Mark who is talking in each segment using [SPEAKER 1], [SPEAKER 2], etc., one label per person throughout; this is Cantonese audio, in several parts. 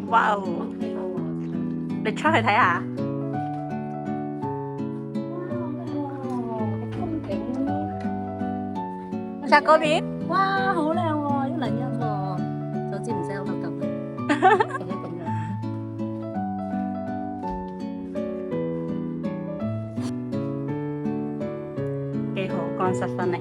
[SPEAKER 1] 哇哦！你出去睇下。睇下嗰邊。
[SPEAKER 2] 哇，好靚喎，101喎，早知唔 sell 得咁樣。
[SPEAKER 1] 幾好，乾濕分離。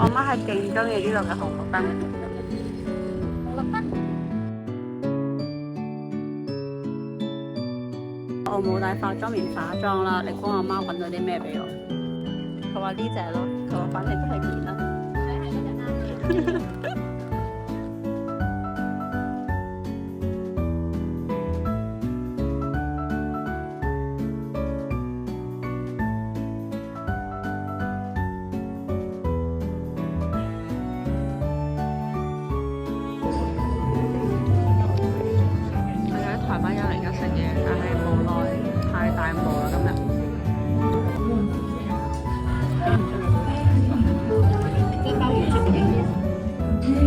[SPEAKER 1] 我媽係勁中意呢度嘅紅綠燈。我冇帶化妝棉化妝啦，你估我媽揾到啲咩俾我？佢話呢隻咯，佢話反正都係棉啦。台灣有嚟緊食嘢，但係無奈太大霧啦今日。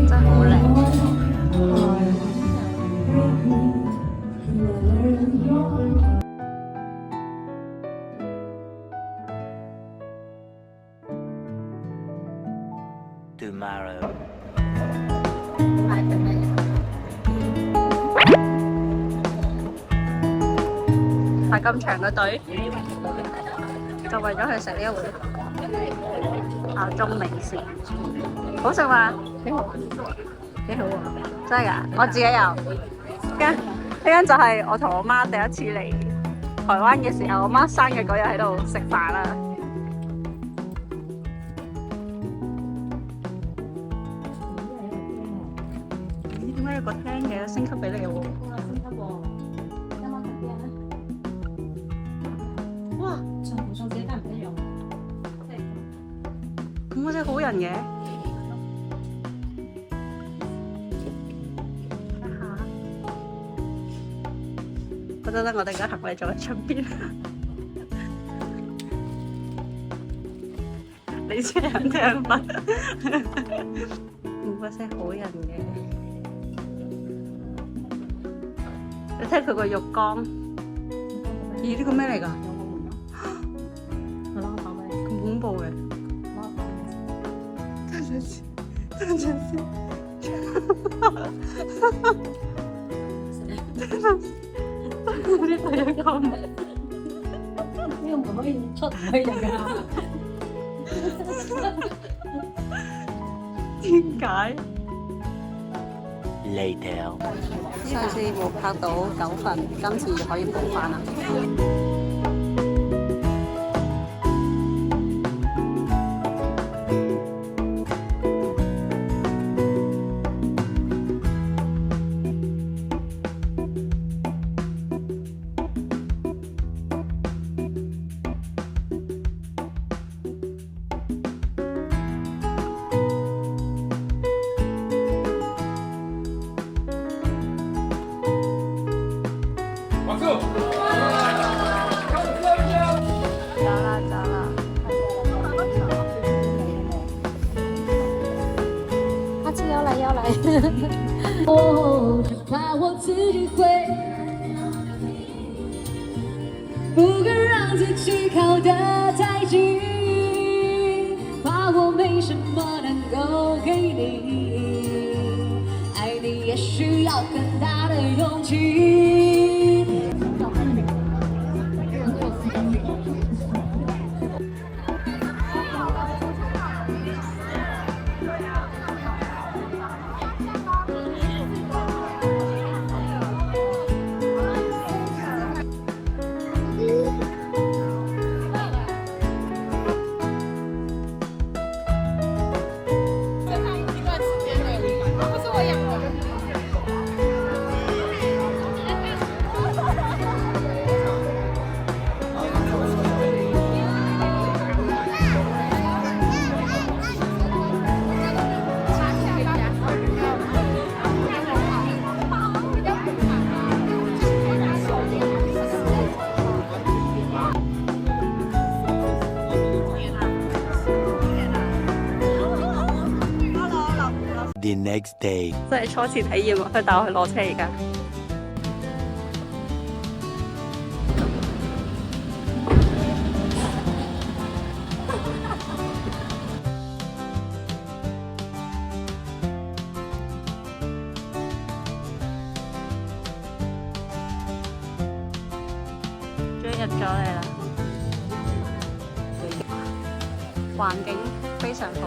[SPEAKER 1] 真係好靚。
[SPEAKER 3] Tomorrow。
[SPEAKER 1] 排咁長嘅隊，就為咗去食呢一碗校中美食，好食嘛？幾好，幾好喎！真係㗎，我自己有。呢間就係我同我媽第一次嚟台灣嘅時候，我媽生日嗰日喺度食飯啦。咦？點解有個廳嘅升級俾你喎？哇！
[SPEAKER 2] 上自己間唔一樣。
[SPEAKER 1] 咁我真係好人嘅。我覺得我哋而家行嚟做喺出邊。你先肯聽乜？唔該真係好人嘅。你睇佢個浴缸。咦？呢個咩嚟㗎？咁恐怖嘅。等陣先。嗰啲係一個咩？
[SPEAKER 2] 呢個唔可以出去㗎。
[SPEAKER 1] 點解？
[SPEAKER 3] Later。
[SPEAKER 1] 上次冇拍到9份，今次可以補翻啦。
[SPEAKER 2] 哦，只怕我自己会不敢让自己靠得太近，怕我没什么能够给你，爱你也需要更大的勇气。
[SPEAKER 3] next day.
[SPEAKER 1] 真係初次體驗啊！佢帶我去攞車而家。終於入咗嚟啦，環境非常好。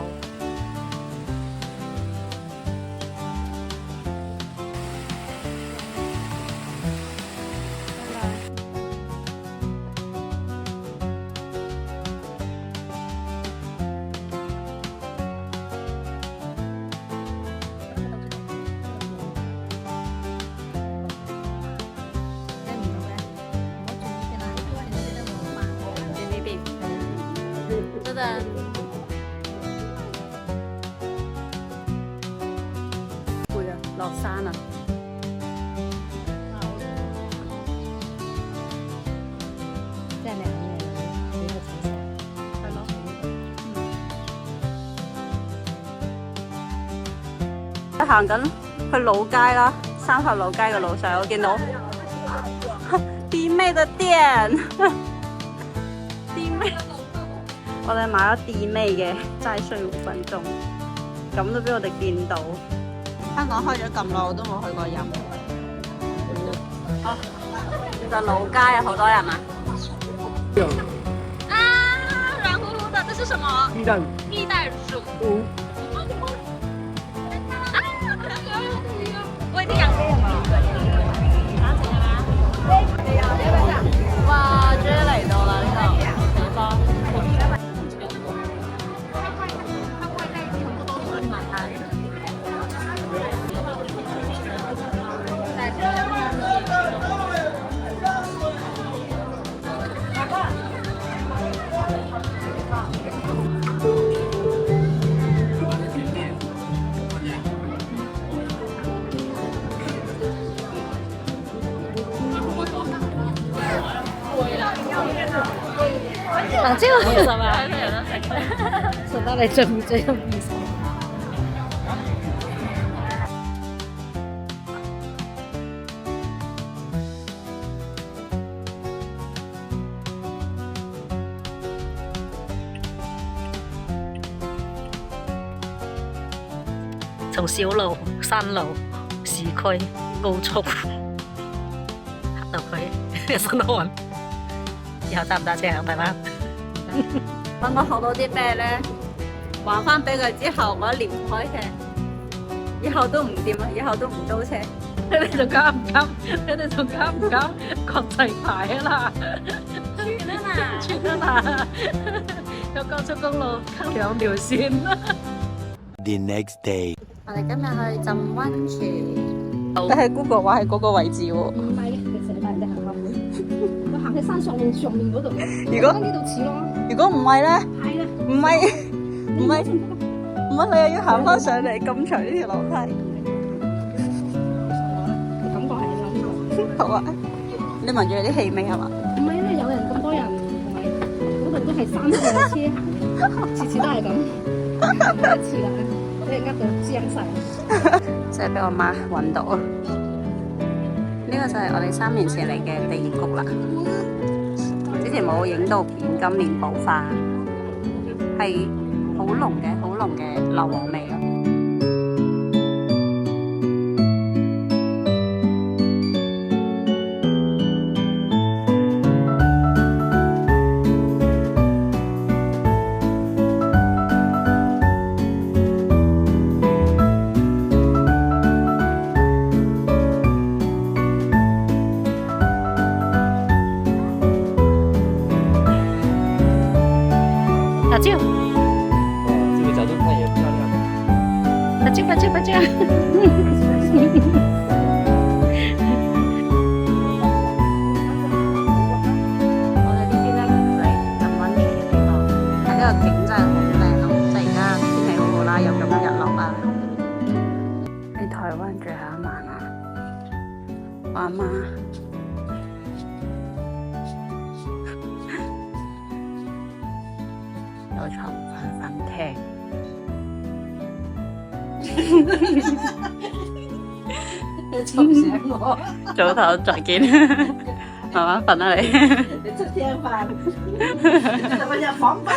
[SPEAKER 1] 真的攰啊，落山啊！
[SPEAKER 2] 即係靚嘅，幾個紫色。
[SPEAKER 1] 係咯。行緊去老街啦，三峽老街嘅路上，我見到弟妹嘅店，弟妹。我哋買咗弟妹嘅齋需5分鐘，咁都俾我哋見到。香港開咗咁耐，我都冇去過飲。啊，就老街啊，好多人啊！啊，軟乎乎的，這是什麼？蜜袋鼯。蜜袋鼠。啊，我已經養過了。哇，終於嚟到啦呢個地方。
[SPEAKER 2] 辣椒係嘛？順德你最唔最有意思？
[SPEAKER 4] 從小路、山路、市區、高速行到佢新安，以後搭唔搭車響大灣？
[SPEAKER 1] 揾咗好多啲咩咧，還翻俾佢之後，我離唔開佢，以後都唔掂啦，以後都唔租車。
[SPEAKER 4] 你哋仲加唔加？你哋仲加唔加國際牌啊啦？
[SPEAKER 1] 全啊嘛，
[SPEAKER 4] 全啊嘛，有高速公路2條線啦。
[SPEAKER 3] The next day.
[SPEAKER 1] 我哋今日去浸溫泉，但係 Google 話係嗰個位置喎。
[SPEAKER 2] 唔係嘅，其實你行下去，我行喺山上面嗰度。
[SPEAKER 1] 如果
[SPEAKER 2] 呢度似咯，
[SPEAKER 1] 如果唔係咧，
[SPEAKER 2] 係啦，
[SPEAKER 1] 唔係，你又要行翻上嚟咁長呢條樓梯。
[SPEAKER 2] 感覺係啦呢個。
[SPEAKER 1] 好啊，你聞住啲氣味係嘛？
[SPEAKER 2] 唔係咧，有人咁多人，同埋嗰度都係3個車行嘅，次次都係咁，唔係一次啦，俾你呃到僵晒。
[SPEAKER 1] 即係俾我媽揾到啊！呢個就係我哋3年前嚟嘅地谷啦。之前冇影到片，今年補翻，係好濃嘅硫磺味咯。
[SPEAKER 4] 辣椒，
[SPEAKER 5] 这个角度看也漂亮。
[SPEAKER 4] 辣椒，辣椒，辣椒。
[SPEAKER 1] 我哋呢邊咧嚟浸溫泉嘅地方，睇呢個景真係好靚咯！即係而家天氣好好啦，又咁樣日落啦。喺台灣最後一晚啊，我阿媽有床瞓廳，吵醒我。
[SPEAKER 4] 早唞，再見，慢慢瞓啦你。
[SPEAKER 1] 你出廳飯，就入房瞓。